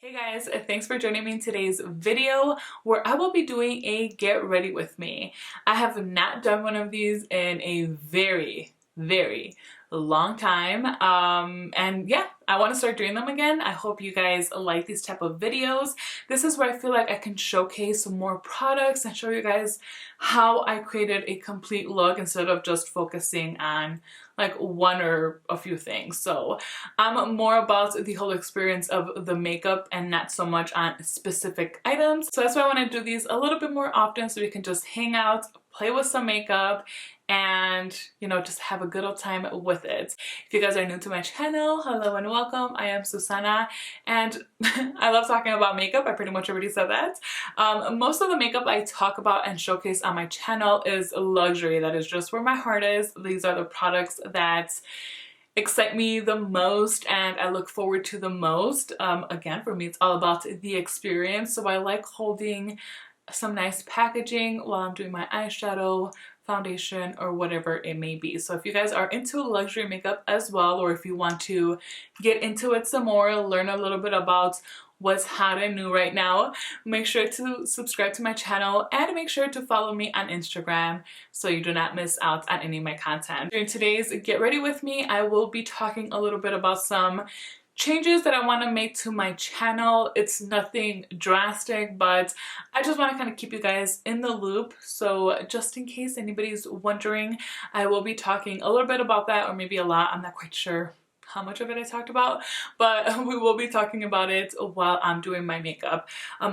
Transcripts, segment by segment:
Hey guys, thanks for joining me in today's video where I will be doing a get ready with me. I have not done one of these in a very long time and yeah, I want to start doing them again. I hope you guys like these type of videos. This is where I feel like I can showcase more products and show you guys how I created a complete look instead of just focusing on like one or a few things. So I'm more about the whole experience of the makeup and not so much on specific items. So that's why I want to do these a little bit more often so we can just hang out, play with some makeup, and you know, just have a good old time with it. If you guys are new to my channel, hello and welcome. I am Suzana and I love talking about makeup. I pretty much already said that. Most of the makeup I talk about and showcase on my channel is luxury. That is just where my heart is. These are the products that excite me the most and I look forward to the most. Again, for me it's all about the experience, so I like holding some nice packaging while I'm doing my eyeshadow, foundation, or whatever it may be. So if you guys are into luxury makeup as well, or if you want to get into it some more, learn a little bit about what's hot and new right now, make sure to subscribe to my channel and make sure to follow me on Instagram so you do not miss out on any of my content. During today's Get Ready With Me, I will be talking a little bit about some changes that I want to make to my channel. It's nothing drastic, but I just want to kind of keep you guys in the loop. So just in case anybody's wondering, I will be talking a little bit about that, or maybe a lot. I'm not quite sure how much of it I talked about, but we will be talking about it while I'm doing my makeup.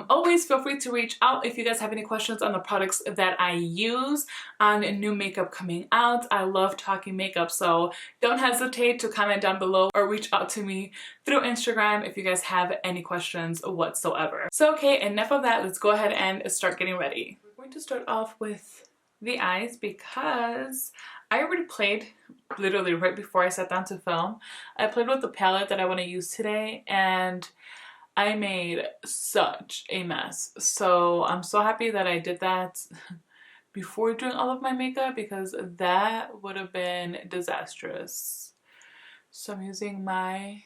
Always feel free to reach out if you guys have any questions on the products that I use on new makeup coming out. I love talking makeup, so don't hesitate to comment down below or reach out to me through Instagram if you guys have any questions whatsoever. So okay, enough of that. Let's go ahead and start getting ready. We're going to start off with the eyes because I already played literally right before I sat down to film. I played with the palette that I want to use today and I made such a mess. So I'm so happy that I did that before doing all of my makeup because that would have been disastrous. So I'm using my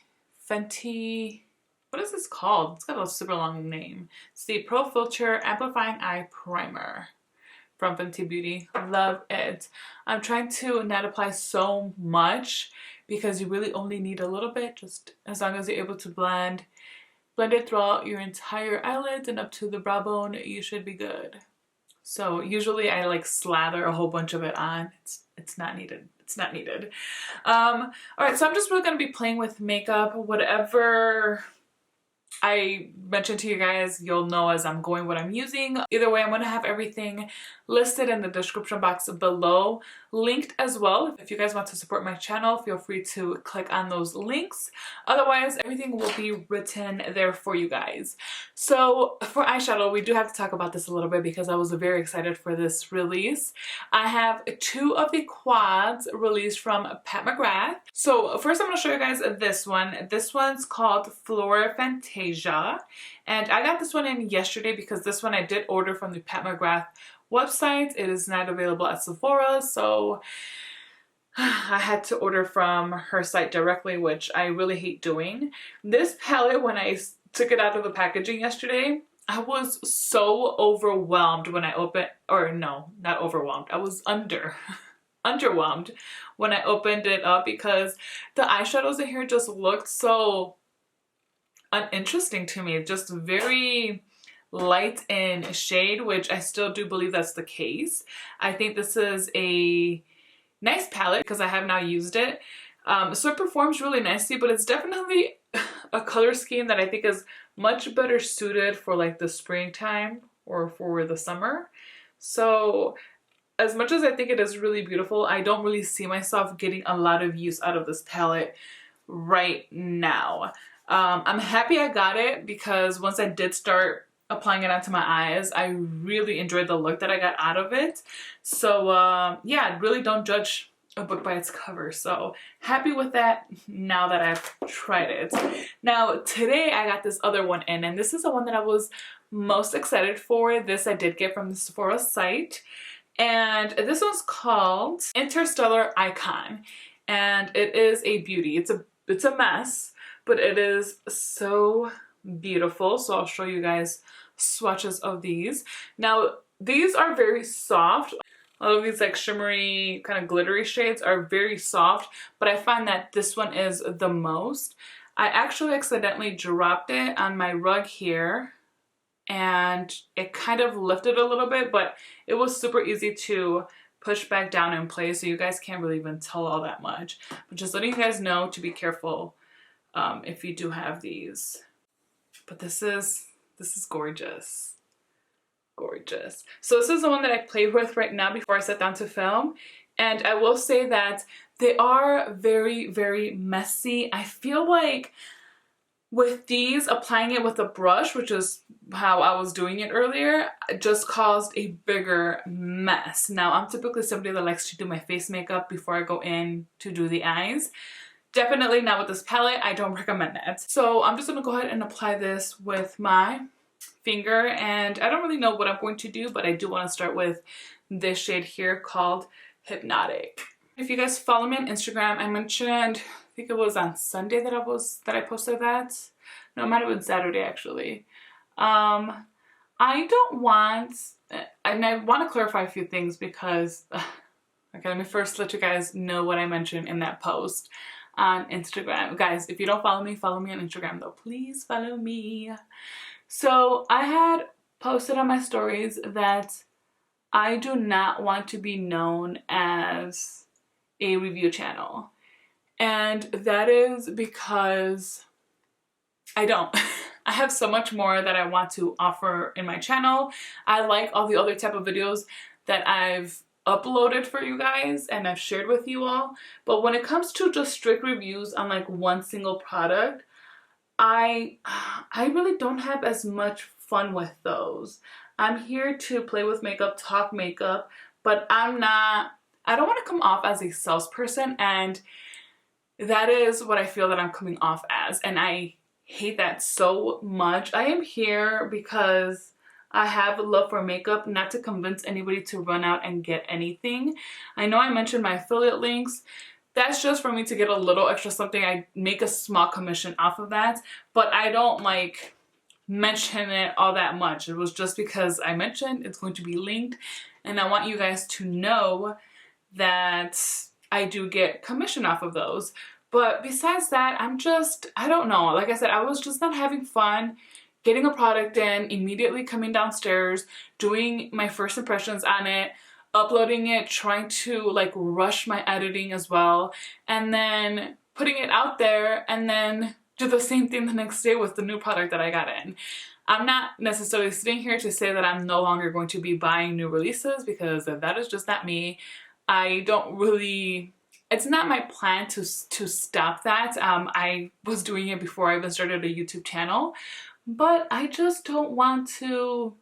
Fenty, what is this called? It's got a super long name. It's the Pro Filter Amplifying Eye Primer from Fenty Beauty. Love it. I'm trying to not apply so much because you really only need a little bit, just as long as you're able to blend it throughout your entire eyelids and up to the brow bone, you should be good. So usually I like slather a whole bunch of it on. It's not needed. It's not needed. All right, so I'm just really gonna be playing with makeup. Whatever I mentioned to you guys, you'll know as I'm going what I'm using. Either way, I'm going to have everything listed in the description box below, linked as well. If you guys want to support my channel, feel free to click on those links. Otherwise, everything will be written there for you guys. So for eyeshadow, we do have to talk about this a little bit because I was very excited for this release. I have two of the quads released from Pat McGrath. So first I'm going to show you guys this one. This one's called Flora Fantasia. And I got this one in yesterday because this one I did order from the Pat McGrath website. It is not available at Sephora, so I had to order from her site directly, which I really hate doing. This palette, when I took it out of the packaging yesterday, I was so overwhelmed when I opened, or no, not overwhelmed. I was underwhelmed when I opened it up because the eyeshadows in here just looked so uninteresting to me. Just very light in shade, which I still do believe that's the case. I think this is a nice palette because I have now used it. So it performs really nicely, but it's definitely a color scheme that I think is much better suited for like the springtime or for the summer. So as much as I think it is really beautiful, I don't really see myself getting a lot of use out of this palette right now. I'm happy I got it because once I did start applying it onto my eyes, I really enjoyed the look that I got out of it. So yeah, really don't judge a book by its cover. So happy with that now that I've tried it. Now today I got this other one in, and this is the one that I was most excited for. This I did get from the Sephora site, and this one's called Interstellar Icon, and it is a beauty. It's a mess, but it is so beautiful. So I'll show you guys swatches of these. Now, these are very soft. All of these like shimmery, kind of glittery shades are very soft, but I find that this one is the most. I actually accidentally dropped it on my rug here and it kind of lifted a little bit, but it was super easy to push back down in place, so you guys can't really even tell all that much. But just letting you guys know to be careful if you do have these. But this is gorgeous. Gorgeous. So this is the one that I played with right now before I sat down to film, and I will say that they are very, very messy. I feel like with these, applying it with a brush, which is how I was doing it earlier, just caused a bigger mess. Now, I'm typically somebody that likes to do my face makeup before I go in to do the eyes. Definitely not with this palette. I don't recommend that. So I'm just going to go ahead and apply this with my finger, and I don't really know what I'm going to do, but I do want to start with this shade here called Hypnotic. If you guys follow me on Instagram, I mentioned, I think it was on Sunday that I posted that. No, it might have been Saturday actually. I don't want, and I want to clarify a few things because, okay, let me first let you guys know what I mentioned in that post on Instagram. Guys, if you don't follow me on Instagram though, please follow me. So I had posted on my stories that I do not want to be known as a review channel. And that is because I don't. I have so much more that I want to offer in my channel. I like all the other type of videos that I've uploaded for you guys and I've shared with you all. But when it comes to just strict reviews on like one single product, I really don't have as much fun with those. I'm here to play with makeup, talk makeup, but I don't want to come off as a salesperson, and that is what I feel that I'm coming off as, and I hate that so much. I am here because I have a love for makeup, not to convince anybody to run out and get anything. I know I mentioned my affiliate links. That's just for me to get a little extra something. I make a small commission off of that, but I don't like mention it all that much. It was just because I mentioned it's going to be linked, and I want you guys to know that I do get commission off of those. But besides that, I don't know. Like I said, I was just not having fun getting a product in, immediately coming downstairs, doing my first impressions on it, uploading it, trying to like rush my editing as well, and then putting it out there and then do the same thing the next day with the new product that I got in. I'm not necessarily sitting here to say that I'm no longer going to be buying new releases, because that is just not me. I don't really, it's not my plan to stop that. I was doing it before I even started a YouTube channel, but I just don't want to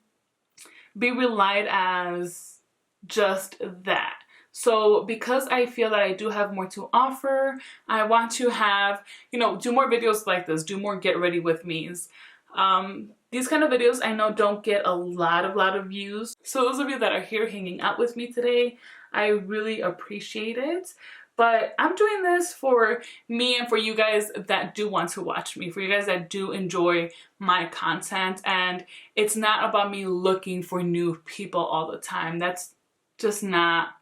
be relied as just that. So because I feel that I do have more to offer, I want to have, you know, do more videos like this, do more get ready with me's. These kind of videos I know don't get a lot of views. So those of you that are here hanging out with me today, I really appreciate it. But I'm doing this for me and for you guys that do want to watch me, for you guys that do enjoy my content. And it's not about me looking for new people all the time. That's just not,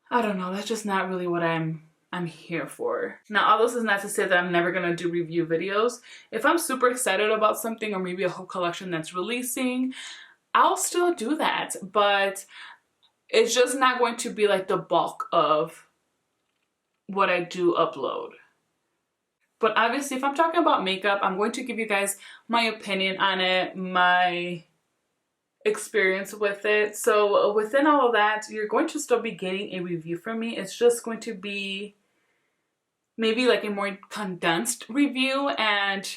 I don't know, that's just not really what I'm here for. Now, all this is not to say that I'm never gonna do review videos. If I'm super excited about something, or maybe a whole collection that's releasing, I'll still do that, but it's just not going to be like the bulk of what I do upload. But obviously, if I'm talking about makeup, I'm going to give you guys my opinion on it, my experience with it. So within all of that, you're going to still be getting a review from me. It's just going to be maybe like a more condensed review, and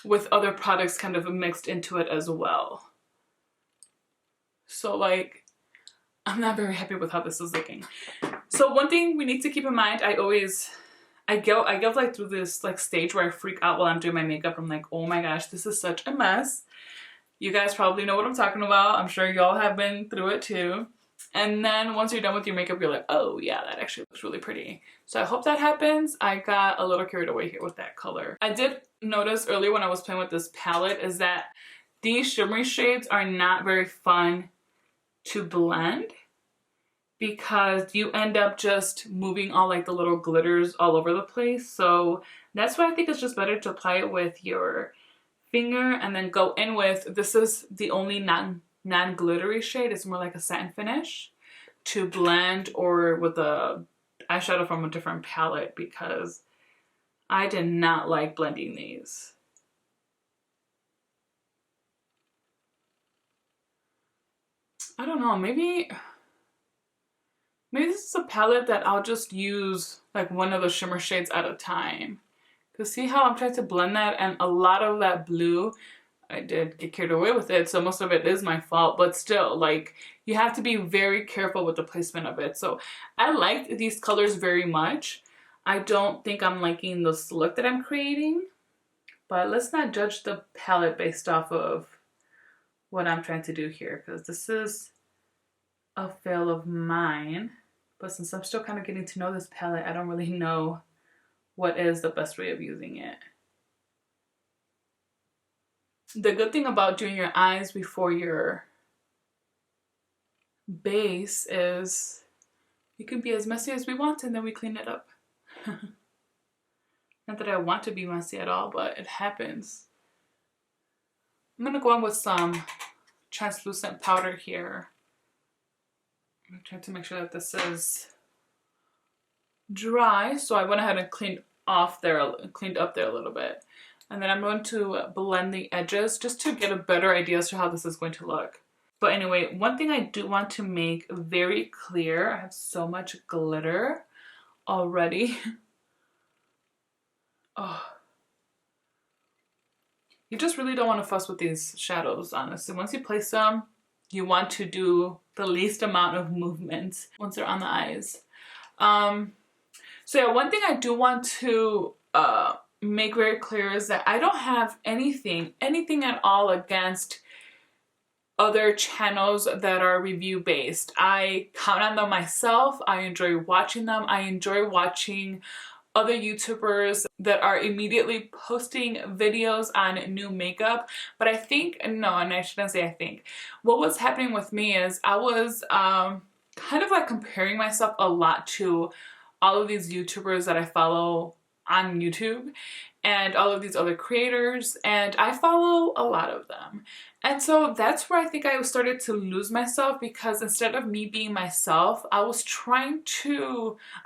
with other products kind of mixed into it as well. So like, I'm not very happy with how this is looking. So one thing we need to keep in mind, I go like through this like stage where I freak out while I'm doing my makeup. I'm like, oh my gosh, this is such a mess. You guys probably know what I'm talking about. I'm sure y'all have been through it too. And then once you're done with your makeup, you're like, oh yeah, that actually looks really pretty. So I hope that happens. I got a little carried away here with that color. I did notice earlier when I was playing with this palette is that these shimmery shades are not very fun to blend because you end up just moving all like the little glitters all over the place. So that's why I think it's just better to apply it with your finger and then go in with, this is the only non-glittery shade. It's more like a satin finish to blend, or with a eyeshadow from a different palette, because I did not like blending these. I don't know, maybe this is a palette that I'll just use like one of the shimmer shades at a time. Because see how I'm trying to blend that, and a lot of that blue, I did get carried away with it, so most of it is my fault, but still, like, you have to be very careful with the placement of it. So I like these colors very much. I don't think I'm liking this look that I'm creating, but let's not judge the palette based off of what I'm trying to do here, because this is a fail of mine. But since I'm still kind of getting to know this palette, I don't really know what is the best way of using it. The good thing about doing your eyes before your base is you can be as messy as we want and then we clean it up. Not that I want to be messy at all, but it happens. I'm gonna go in with some translucent powder here. I'm trying to make sure that this is dry, so I went ahead and cleaned up there a little bit. And then I'm going to blend the edges just to get a better idea as to how this is going to look. But anyway, one thing I do want to make very clear, I have so much glitter already. Oh. You just really don't want to fuss with these shadows, honestly. Once you place them, you want to do the least amount of movement once they're on the eyes. So yeah, one thing I do want to make very clear is that I don't have anything at all against other channels that are review based. I count on them myself. I enjoy watching them. I enjoy watching other YouTubers that are immediately posting videos on new makeup. But I think, no, and I shouldn't say I think. What was happening with me is I was kind of like comparing myself a lot to all of these YouTubers that I follow on YouTube and all of these other creators, and I follow a lot of them. And so that's where I think I started to lose myself, because instead of me being myself, I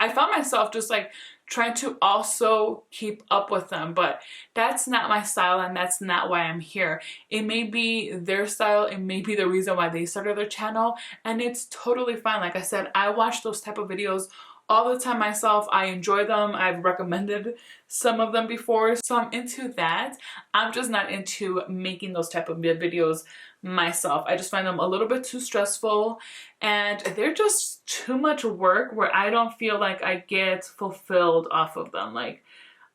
found myself just like trying to also keep up with them, but that's not my style and that's not why I'm here. It may be their style, it may be the reason why they started their channel, and it's totally fine. Like I said, I watch those type of videos all the time myself. I enjoy them. I've recommended some of them before, so I'm into that. I'm just not into making those type of videos myself. I just find them a little bit too stressful, and they're just too much work where I don't feel like I get fulfilled off of them. Like,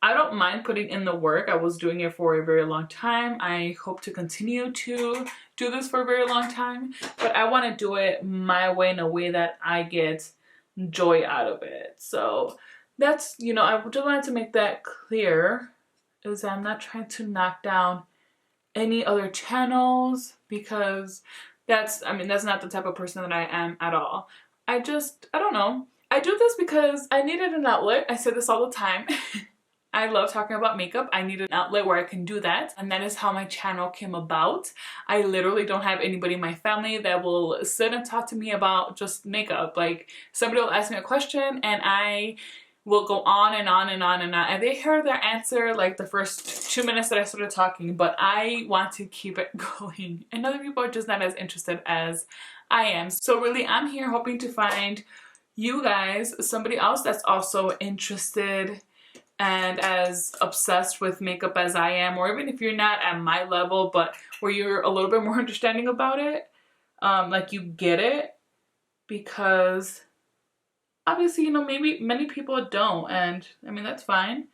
I don't mind putting in the work. I was doing it for a very long time. I hope to continue to do this for a very long time, but I want to do it my way, in a way that I get joy out of it. So that's, you know, I just wanted to make that clear, is I'm not trying to knock down any other channels, because that's not the type of person that I am at all. I don't know. I do this because I needed an outlet. I say this all the time. I love talking about makeup. I need an outlet where I can do that, and that is how my channel came about. I literally don't have anybody in my family that will sit and talk to me about just makeup. Like, somebody will ask me a question and I will go on and on and on and on, and they hear their answer like the first 2 minutes that I started talking, but I want to keep it going, and other people are just not as interested as I am. So really, I'm here hoping to find you guys somebody else that's also interested and as obsessed with makeup as I am, or even if you're not at my level, but where you're a little bit more understanding about it, like you get it, because obviously, you know, maybe many people don't, and I mean, that's fine.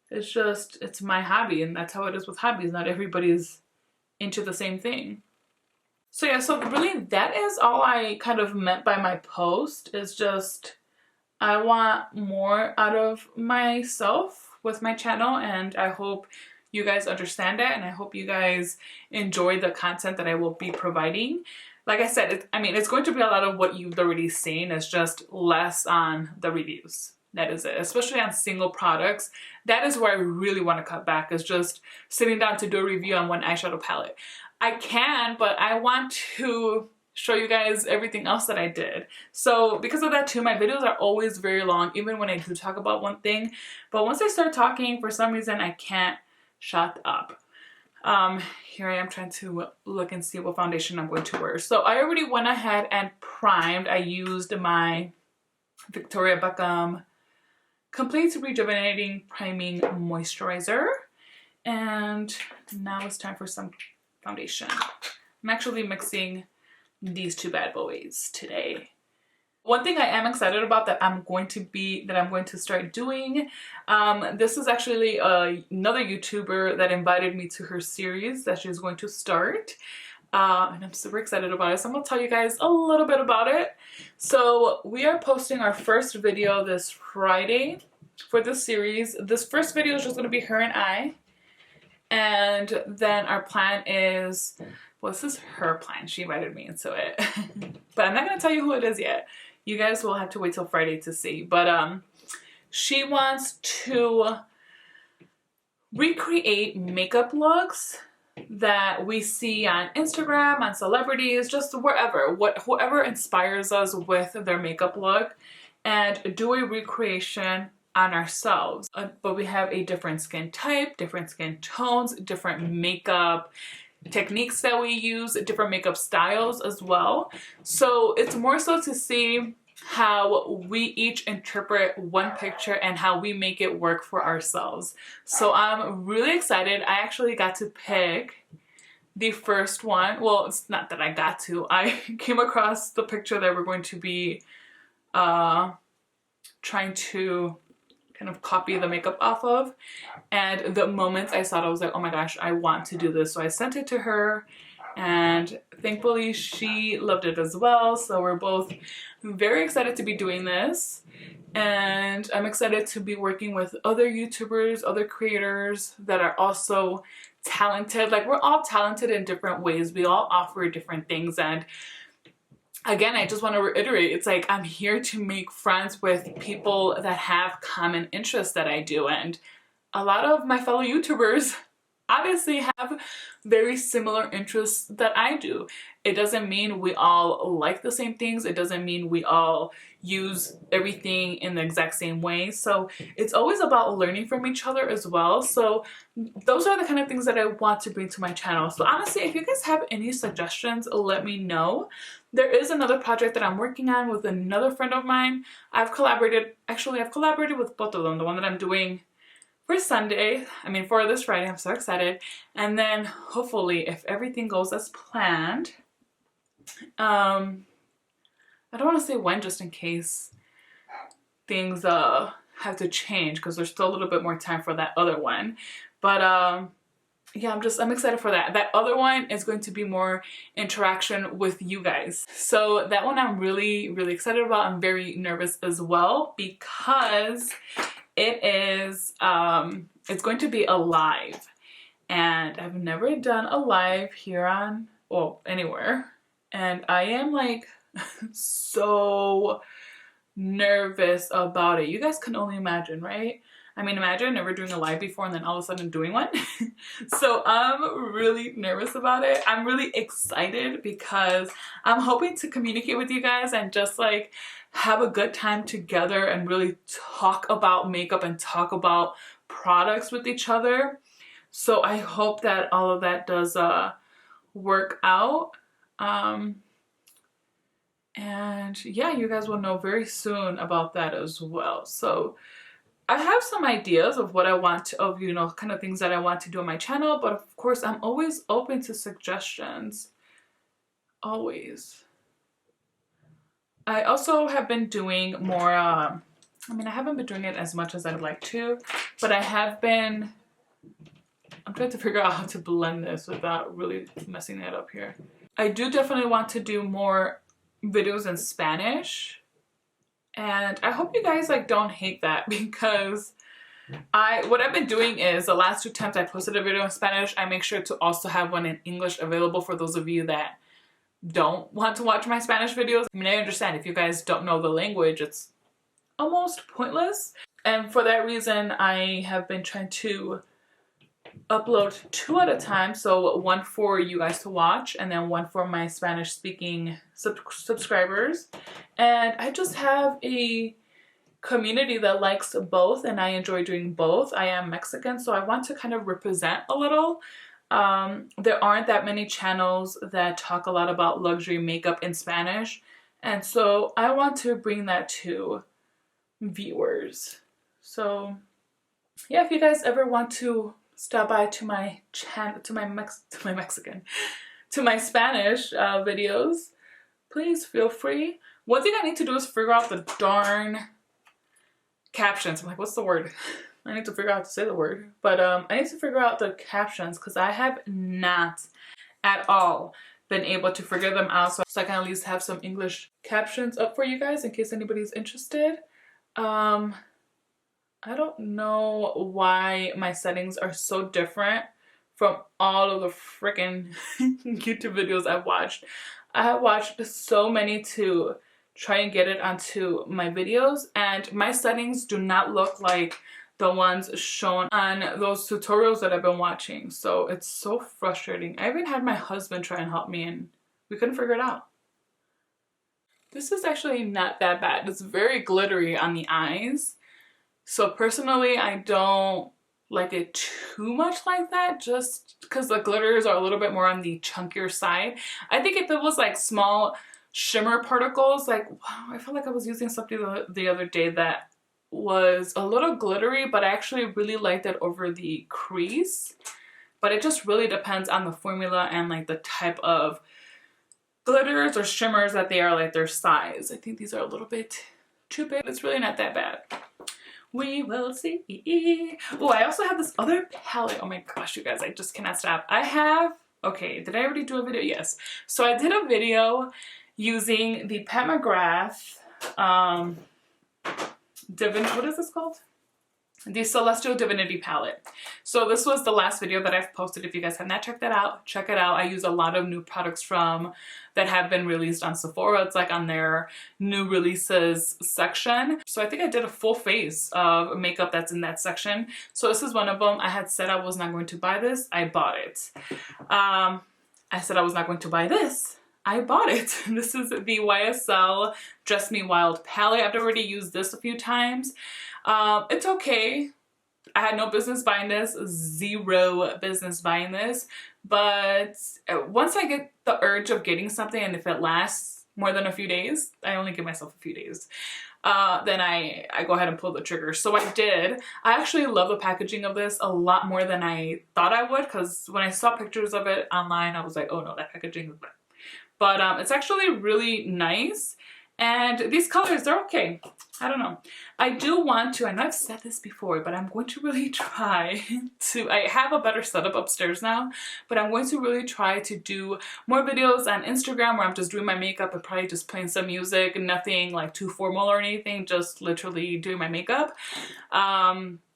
It's just, it's my hobby, and that's how it is with hobbies. Not everybody's into the same thing. So yeah, so really that is all I kind of meant by my post, is just I want more out of myself with my channel, and I hope you guys understand it, and I hope you guys enjoy the content that I will be providing. Like I said, I mean, it's going to be a lot of what you've already seen. It's just less on the reviews. That is it, especially on single products. That is where I really want to cut back, is just sitting down to do a review on one eyeshadow palette. I can, but I want to show you guys everything else that I did. So because of that too, my videos are always very long, even when I do talk about one thing. But once I start talking, for some reason, I can't shut up. Here I am trying to look and see what foundation I'm going to wear. So I already went ahead and primed. I used my Victoria Beckham Complete Rejuvenating Priming Moisturizer. And now it's time for some foundation. I'm actually mixing these two bad boys today. One thing I am excited about that I'm going to start doing, this is actually another YouTuber that invited me to her series that she's going to start. And I'm super excited about it. So I'm gonna tell you guys a little bit about it. So we are posting our first video this Friday for this series. This first video is just gonna be her and I. And then our plan is, well, this is her plan. She invited me into it. But I'm not gonna tell you who it is yet. You guys will have to wait till Friday to see. But she wants to recreate makeup looks that we see on Instagram, on celebrities, just wherever, whoever inspires us with their makeup look, and do a recreation on ourselves. But we have a different skin type, different skin tones, different makeup techniques that we use, different makeup styles as well. So it's more so to see how we each interpret one picture and how we make it work for ourselves. So I'm really excited. I actually got to pick the first one. Well, it's not that I got to. I came across the picture that we're going to be trying to kind of copy the makeup off of, and the moment I saw it, I was like, oh my gosh, I want to do this. So I sent it to her, and thankfully she loved it as well. So we're both very excited to be doing this, and I'm excited to be working with other YouTubers, other creators that are also talented. Like, we're all talented in different ways. We all offer different things, and again, I just want to reiterate, it's like I'm here to make friends with people that have common interests that I do, and a lot of my fellow YouTubers obviously have very similar interests that I do. It doesn't mean we all like the same things. It doesn't mean we all use everything in the exact same way. So it's always about learning from each other as well. So those are the kind of things that I want to bring to my channel. So honestly, if you guys have any suggestions, let me know. There is another project that I'm working on with another friend of mine. I've collaborated with both of them. The one that I'm doing for Sunday, for this Friday, I'm so excited. And then hopefully, if everything goes as planned, I don't want to say when, just in case things have to change, because there's still a little bit more time for that other one. But yeah, I'm excited for that. That other one is going to be more interaction with you guys. So that one I'm really, really excited about. I'm very nervous as well, because it is, it's going to be a live, and I've never done a live here on, well, anywhere, and I am like so nervous about it. You guys can only imagine, right? Imagine never doing a live before and then all of a sudden doing one. So I'm really nervous about it. I'm really excited because I'm hoping to communicate with you guys and just like have a good time together and really talk about makeup and talk about products with each other. So I hope that all of that does work out. And yeah, you guys will know very soon about that as well. So I have some ideas of what I want to, kind of things that I want to do on my channel, but of course I'm always open to suggestions. Always. I also have been doing more, I haven't been doing it as much as I'd like to, but I'm trying to figure out how to blend this without really messing it up here. I do definitely want to do more videos in Spanish, and I hope you guys like don't hate that, because what I've been doing is the last 2 times I posted a video in Spanish, I make sure to also have one in English available for those of you that don't want to watch my Spanish videos. I mean, I understand if you guys don't know the language, it's almost pointless. And for that reason, I have been trying to upload 2 at a time. So one for you guys to watch and then one for my Spanish speaking subscribers. And I just have a community that likes both, and I enjoy doing both. I am Mexican, so I want to kind of represent a little. There aren't that many channels that talk a lot about luxury makeup in Spanish, and so I want to bring that to viewers. So yeah, if you guys ever want to stop by to my channel, to my Spanish videos, please feel free. One thing I need to do is figure out the darn captions. I'm like, what's the word? I need to figure out how to say the word. But I need to figure out the captions, because I have not at all been able to figure them out. So I can at least have some English captions up for you guys in case anybody's interested. I don't know why my settings are so different from all of the freaking YouTube videos I've watched. I have watched so many to try and get it onto my videos, and my settings do not look like the ones shown on those tutorials that I've been watching. So it's so frustrating. I even had my husband try and help me, and we couldn't figure it out. This is actually not that bad. It's very glittery on the eyes. So personally, I don't like it too much like that, just because the glitters are a little bit more on the chunkier side. I think if it was like small shimmer particles, like, wow, I felt like I was using something the other day that was a little glittery, but I actually really liked it over the crease. But it just really depends on the formula and like the type of glitters or shimmers that they are, like their size. I think these are a little bit too big. It's really not that bad. We will see. Oh, I also have this other palette. Oh my gosh, you guys, I just cannot stop. I have, okay, did I already do a video? Yes. So I did a video using the Pat McGrath, what is this called? The Celestial Divinity palette. So this was the last video that I've posted. If you guys have not checked that out, check it out. I use a lot of new products that have been released on Sephora. It's like on their new releases section. So I think I did a full face of makeup that's in that section. So this is one of them. I had said I was not going to buy this. I bought it. I said I was not going to buy this. I bought it. This is the YSL Dress Me Wild palette. I've already used this a few times. It's okay. I had no business buying this, zero business buying this, but once I get the urge of getting something, and if it lasts more than a few days, I only give myself a few days, then I go ahead and pull the trigger. So I did. I actually love the packaging of this a lot more than I thought I would, because when I saw pictures of it online, I was like, oh no, that packaging is bad. But it's actually really nice. And these colors, they're okay. I don't know. I do want to, I know I've said this before, but I'm going to really try to, I have a better setup upstairs now, but I'm going to really try to do more videos on Instagram where I'm just doing my makeup and probably just playing some music, nothing like too formal or anything, just literally doing my makeup.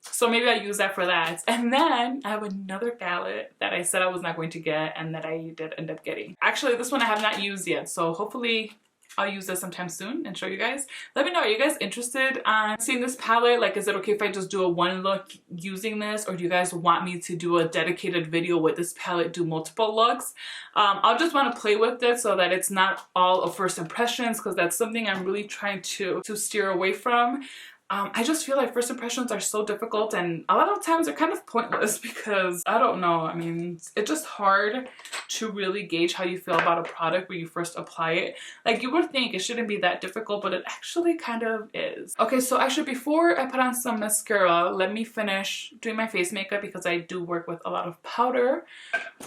So maybe I use that for that. And then I have another palette that I said I was not going to get and that I did end up getting. Actually, this one I have not used yet, so hopefully I'll use this sometime soon and show you guys. Let me know, are you guys interested in seeing this palette? Like, is it okay if I just do a one look using this, or do you guys want me to do a dedicated video with this palette, do multiple looks? I'll just want to play with it so that it's not all of first impressions, because that's something I'm really trying to steer away from. I just feel like first impressions are so difficult, and a lot of times they're kind of pointless because, I don't know, I mean, it's just hard to really gauge how you feel about a product when you first apply it. Like, you would think it shouldn't be that difficult, but it actually kind of is. Okay, so actually before I put on some mascara, let me finish doing my face makeup because I do work with a lot of powder.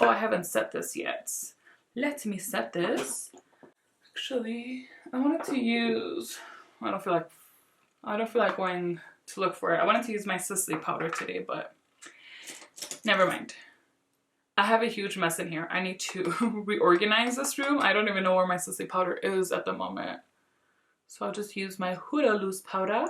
Oh, I haven't set this yet. Let me set this. Actually, I wanted to use, I don't feel like going to look for it. I wanted to use my Sisley powder today, but never mind. I have a huge mess in here. I need to reorganize this room. I don't even know where my Sissy powder is at the moment. So I'll just use my Huda loose powder.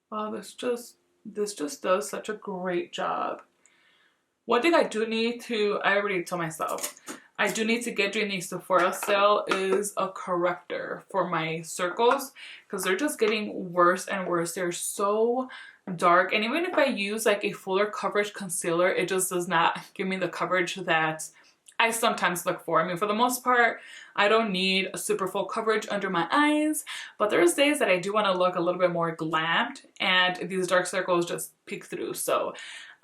Wow, this just does such a great job. One thing I do need to, I already told myself, I do need to get during the Sephora sale is a corrector for my circles because they're just getting worse and worse. They're so dark, and even if I use like a fuller coverage concealer, it just does not give me the coverage that I sometimes look for. I mean, for the most part, I don't need a super full coverage under my eyes, but there's days that I do want to look a little bit more glammed, and these dark circles just peek through. So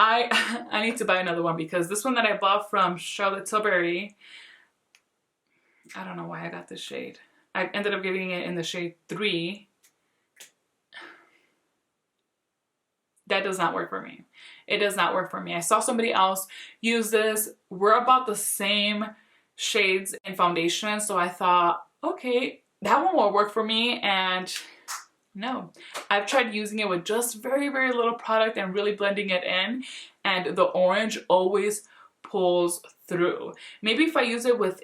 I need to buy another one because this one that I bought from Charlotte Tilbury, I don't know why I got this shade. I ended up getting it in the shade 3. That does not work for me. It does not work for me. I saw somebody else use this. We're about the same shades in foundation, so I thought, okay, that one will work for me, and no. I've tried using it with just very, very little product and really blending it in, and the orange always pulls through. Maybe if I use it with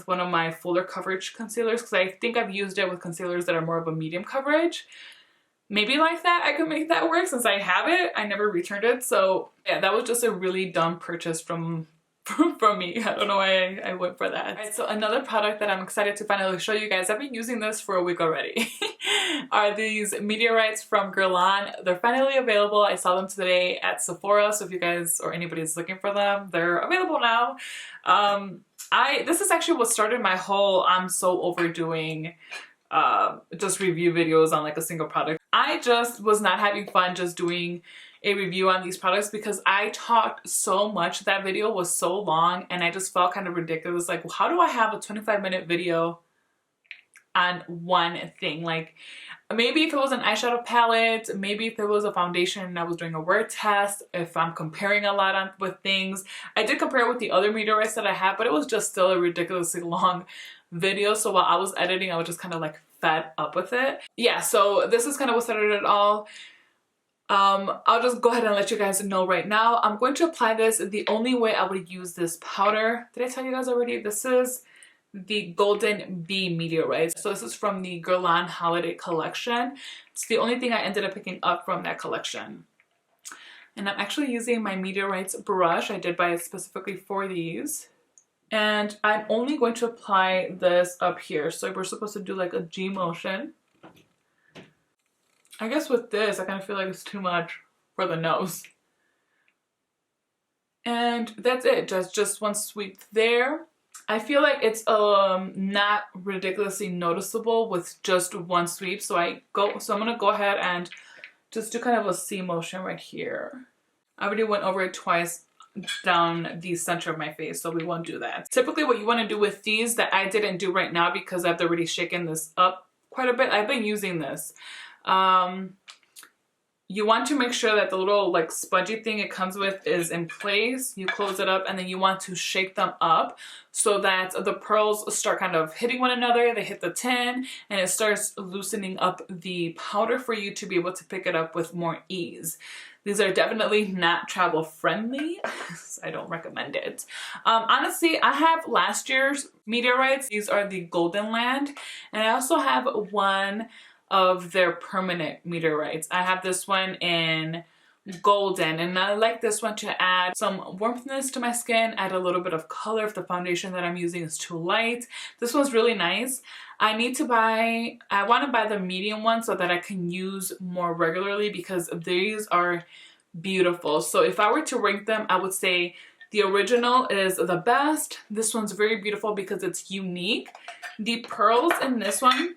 one of my fuller coverage concealers, because I think I've used it with concealers that are more of a medium coverage. Maybe like that I could make that work. Since I have it, I never returned it. So yeah, that was just a really dumb purchase from me. I don't know why I went for that. Alright, so another product that I'm excited to finally show you guys, I've been using this for a week already, are these meteorites from Guerlain. They're finally available. I saw them today at Sephora, so if you guys or anybody's looking for them, they're available now. This is actually what started my whole I'm so overdoing just review videos on like a single product. I just was not having fun just doing a review on these products because I talked so much. That video was so long and I just felt kind of ridiculous. Like, how do I have a 25-minute video on one thing? Like, maybe if it was an eyeshadow palette, maybe if it was a foundation and I was doing a word test, if I'm comparing a lot with things. I did compare it with the other meteorites that I have, but it was just still a ridiculously long video. So while I was editing, I was just kind of like fed up with it. Yeah, so this is kind of what started it all. I'll just go ahead and let you guys know right now. I'm going to apply this the only way I would use this powder. Did I tell you guys already? This is the Golden Bee Meteorite. So this is from the Guerlain Holiday Collection. It's the only thing I ended up picking up from that collection. And I'm actually using my Meteorites brush. I did buy it specifically for these. And I'm only going to apply this up here. So we're supposed to do like a G motion. I guess with this, I kind of feel like it's too much for the nose. And that's it, just one sweep there. I feel like it's not ridiculously noticeable with just one sweep. So I'm gonna go ahead and just do kind of a C motion right here. I already went over it twice down the center of my face, so we won't do that. Typically what you want to do with these that I didn't do right now because I've already shaken this up quite a bit. I've been using this. You want to make sure that the little like spongy thing it comes with is in place. You close it up and then you want to shake them up so that the pearls start kind of hitting one another. They hit the tin and it starts loosening up the powder for you to be able to pick it up with more ease. These are definitely not travel friendly. I don't recommend it. Honestly, I have last year's meteorites. These are the Golden Land, and I also have one of their permanent meteorites. I have this one in golden, and I like this one to add some warmthness to my skin, add a little bit of color if the foundation that I'm using is too light. This one's really nice. I want to buy the medium one so that I can use more regularly because these are beautiful. So if I were to rank them, I would say the original is the best. This one's very beautiful because it's unique. The pearls in this one,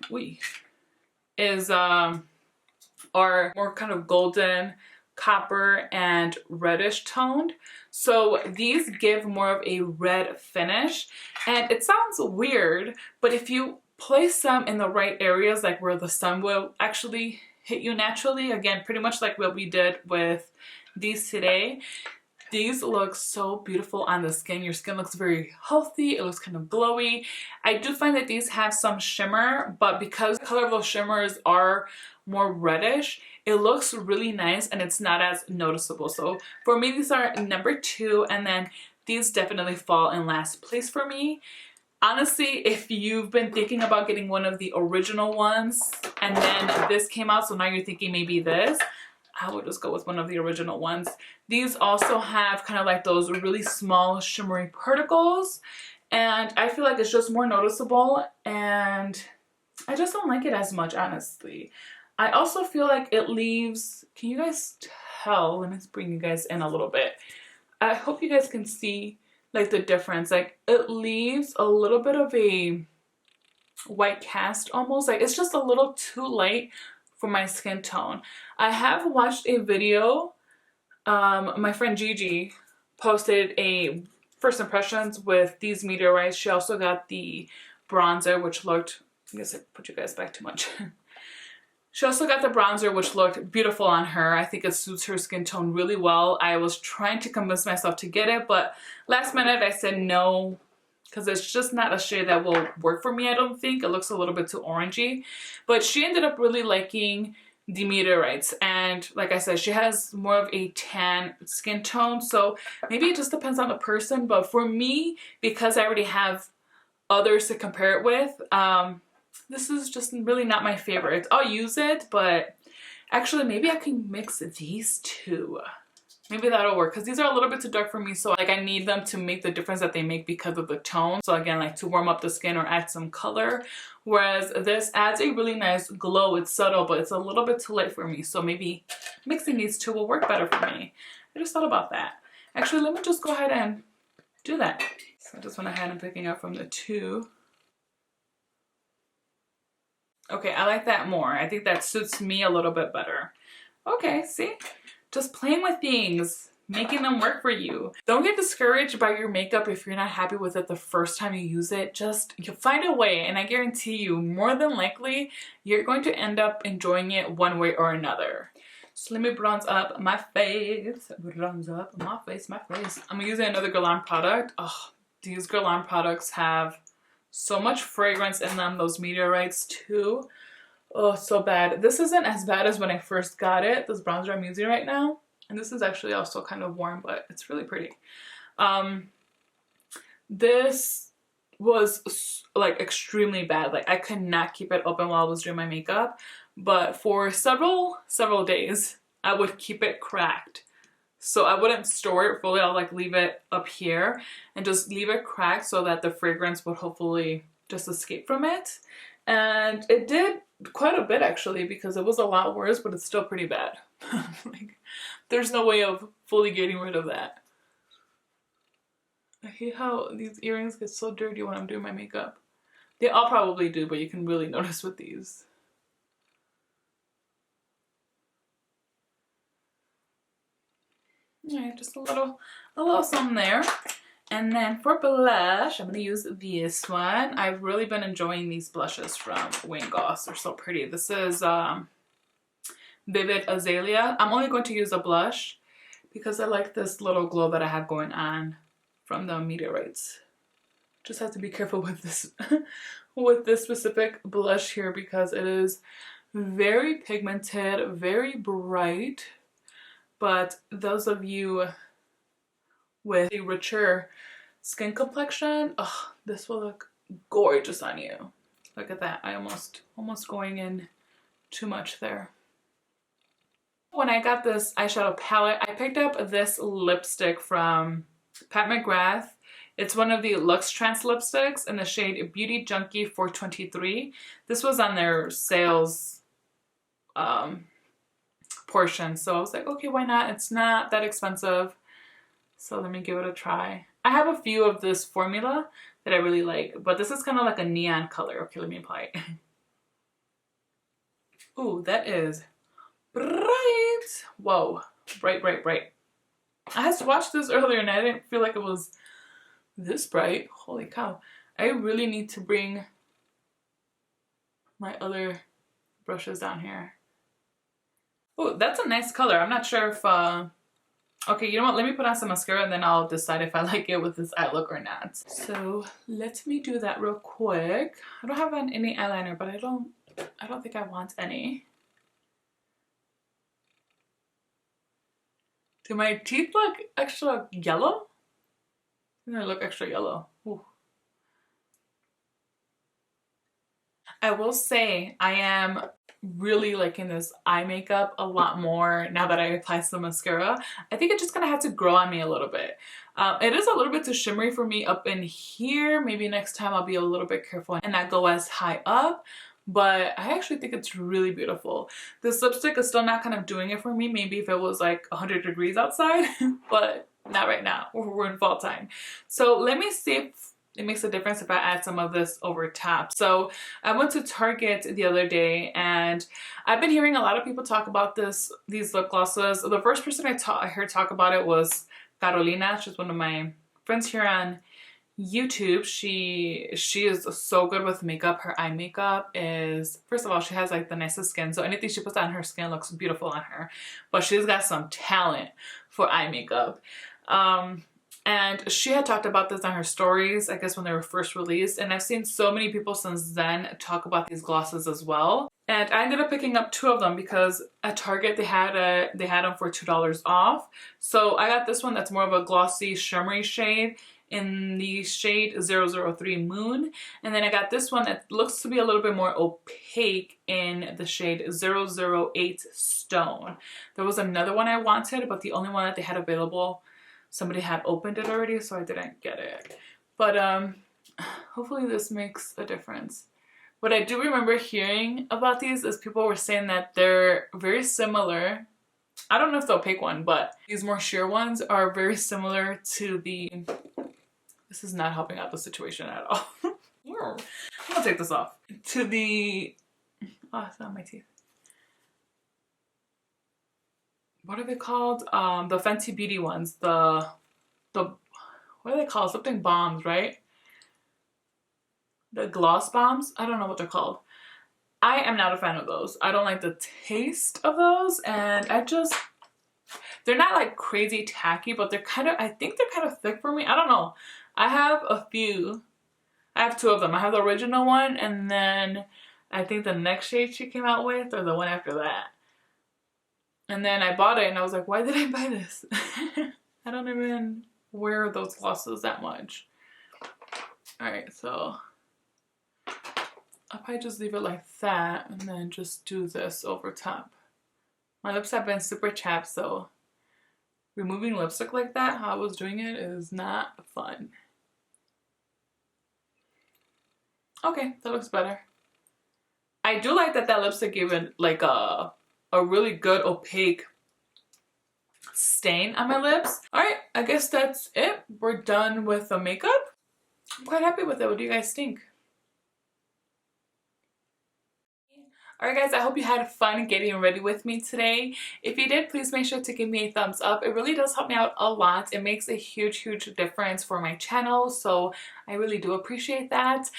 are more kind of golden, copper, and reddish toned. So these give more of a red finish. And it sounds weird, but if you place them in the right areas, like where the sun will actually hit you naturally, again, pretty much like what we did with these today, These look so beautiful on the skin. Your skin looks very healthy. It looks kind of glowy. I do find that these have some shimmer, but because the color of those shimmers are more reddish, it looks really nice and it's not as noticeable. So for me, these are number 2, and then these definitely fall in last place for me. Honestly, if you've been thinking about getting one of the original ones and then this came out, so now you're thinking maybe this, I would just go with one of the original ones. These also have kind of like those really small shimmery particles, and I feel like it's just more noticeable, and I just don't like it as much, honestly. I also feel like it leaves, can you guys tell? Let me bring you guys in a little bit. I hope you guys can see like the difference. Like it leaves a little bit of a white cast almost. Like it's just a little too light for my skin tone. I have watched a video, my friend Gigi posted a first impressions with these meteorites. She also got the bronzer, which looked, I guess I put you guys back too much. She also got the bronzer, which looked beautiful on her. I think it suits her skin tone really well. I was trying to convince myself to get it, but last minute I said no, because it's just not a shade that will work for me, I don't think. It looks a little bit too orangey. But she ended up really liking the meteorites. And like I said, she has more of a tan skin tone. So maybe it just depends on the person. But for me, because I already have others to compare it with, this is just really not my favorite. I'll use it, but actually maybe I can mix these two. Maybe that'll work, because these are a little bit too dark for me, so like I need them to make the difference that they make because of the tone. So again, like to warm up the skin or add some color, whereas this adds a really nice glow. It's subtle, but it's a little bit too light for me, so maybe mixing these two will work better for me. I just thought about that. Actually, let me just go ahead and do that. So I just went ahead and picking up from the two. Okay, I like that more. I think that suits me a little bit better. Okay, see? Just playing with things, making them work for you. Don't get discouraged by your makeup if you're not happy with it the first time you use it. Just you find a way, and I guarantee you, more than likely, you're going to end up enjoying it one way or another. So let me bronze up my face. Bronze up my face, my face. I'm using another Guerlain product. Oh, these Guerlain products have so much fragrance in them. Those meteorites too. Oh, so bad. This isn't as bad as when I first got it, this bronzer I'm using right now. And this is actually also kind of warm, but it's really pretty. This was like extremely bad. Like I could not keep it open while I was doing my makeup. But for several days, I would keep it cracked. So I wouldn't store it fully. I'll like leave it up here and just leave it cracked so that the fragrance would hopefully just escape from it. And it did quite a bit actually, because it was a lot worse, but it's still pretty bad. Like, there's no way of fully getting rid of that. I hate how these earrings get so dirty when I'm doing my makeup. They all probably do, but you can really notice with these. Alright, just a little something there. And then for blush, I'm going to use this one. I've really been enjoying these blushes from Wayne Goss. They're so pretty. This is Vivid Azalea. I'm only going to use a blush because I like this little glow that I have going on from the meteorites. Just have to be careful with this with this specific blush here because it is very pigmented, very bright. But those of you with a richer skin complexion, oh, this will look gorgeous on you. Look at that. I almost going in too much there. When I got this eyeshadow palette, I picked up this lipstick from Pat McGrath. It's one of the Luxe Trance lipsticks in the shade Beauty Junkie 423. This was on their sales portion, so I was like, okay, why not? It's not that expensive, so let me give it a try. I have a few of this formula that I really like, but this is kind of like a neon color. Okay, let me apply it. Ooh, that is bright. Whoa, bright, bright, bright. I had swatched this earlier and I didn't feel like it was this bright. Holy cow. I really need to bring my other brushes down here. Oh, that's a nice color. I'm not sure if Okay, you know what? Let me put on some mascara and then I'll decide if I like it with this eye look or not. So let me do that real quick. I don't have any eyeliner, but I don't think I want any. Do my teeth look extra yellow? I think they look extra yellow. Ooh. I will say I am really liking this eye makeup a lot more now that I apply some mascara. I think it's just gonna have to grow on me a little bit. It is a little bit too shimmery for me up in here. Maybe next time I'll be a little bit careful and not go as high up. But I actually think it's really beautiful. This lipstick is still not kind of doing it for me. Maybe if it was like 100 degrees outside, but not right now. We're in fall time. So let me see if it makes a difference if I add some of this over top. So I went to Target the other day and I've been hearing a lot of people talk about these lip glosses. The first person I heard talk about it was Carolina. She's one of my friends here on YouTube. She is so good with makeup. Her eye makeup is, first of all, she has like the nicest skin. So anything she puts on her skin looks beautiful on her. But she's got some talent for eye makeup. And she had talked about this on her stories, I guess when they were first released. And I've seen so many people since then talk about these glosses as well. And I ended up picking up 2 of them because at Target they had them for $2 off. So I got this one that's more of a glossy shimmery shade in the shade 003 Moon. And then I got this one that looks to be a little bit more opaque in the shade 008 Stone. There was another one I wanted, but the only one that they had available, somebody had opened it already, so I didn't get it. But hopefully this makes a difference. What I do remember hearing about these is people were saying that they're very similar. I don't know if the opaque one, but these more sheer ones are very similar to the... This is not helping out the situation at all. I'm gonna take this off. To the... Oh, it's not my teeth. What are they called? The Fenty Beauty ones. The what are they called? Something bombs, right? The gloss bombs? I don't know what they're called. I am not a fan of those. I don't like the taste of those, and they're not like crazy tacky, but they're kind of, I think they're kind of thick for me. I don't know. I have a few. I have 2 of them. I have the original one, and then I think the next shade she came out with, or the one after that. And then I bought it and I was like, why did I buy this? I don't even wear those glosses that much. Alright, so I'll probably just leave it like that and then just do this over top. My lips have been super chapped, so removing lipstick like that, how I was doing it, is not fun. Okay, that looks better. I do like that lipstick gave it like a really good opaque stain on my lips. Alright, I guess that's it. We're done with the makeup. I'm quite happy with it. What do you guys think? Alright guys, I hope you had fun getting ready with me today. If you did, please make sure to give me a thumbs up. It really does help me out a lot. It makes a huge difference for my channel, so I really do appreciate that.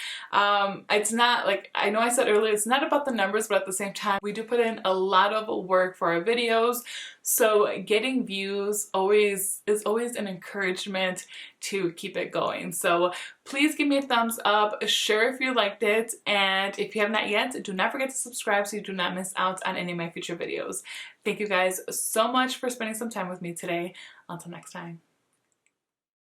It's not like, I know I said earlier, it's not about the numbers, but at the same time, we do put in a lot of work for our videos. So getting views is always an encouragement to keep it going. So please give me a thumbs up, share if you liked it, and if you have not yet, do not forget to subscribe so you do not miss out on any of my future videos. Thank you guys so much for spending some time with me today. Until next time.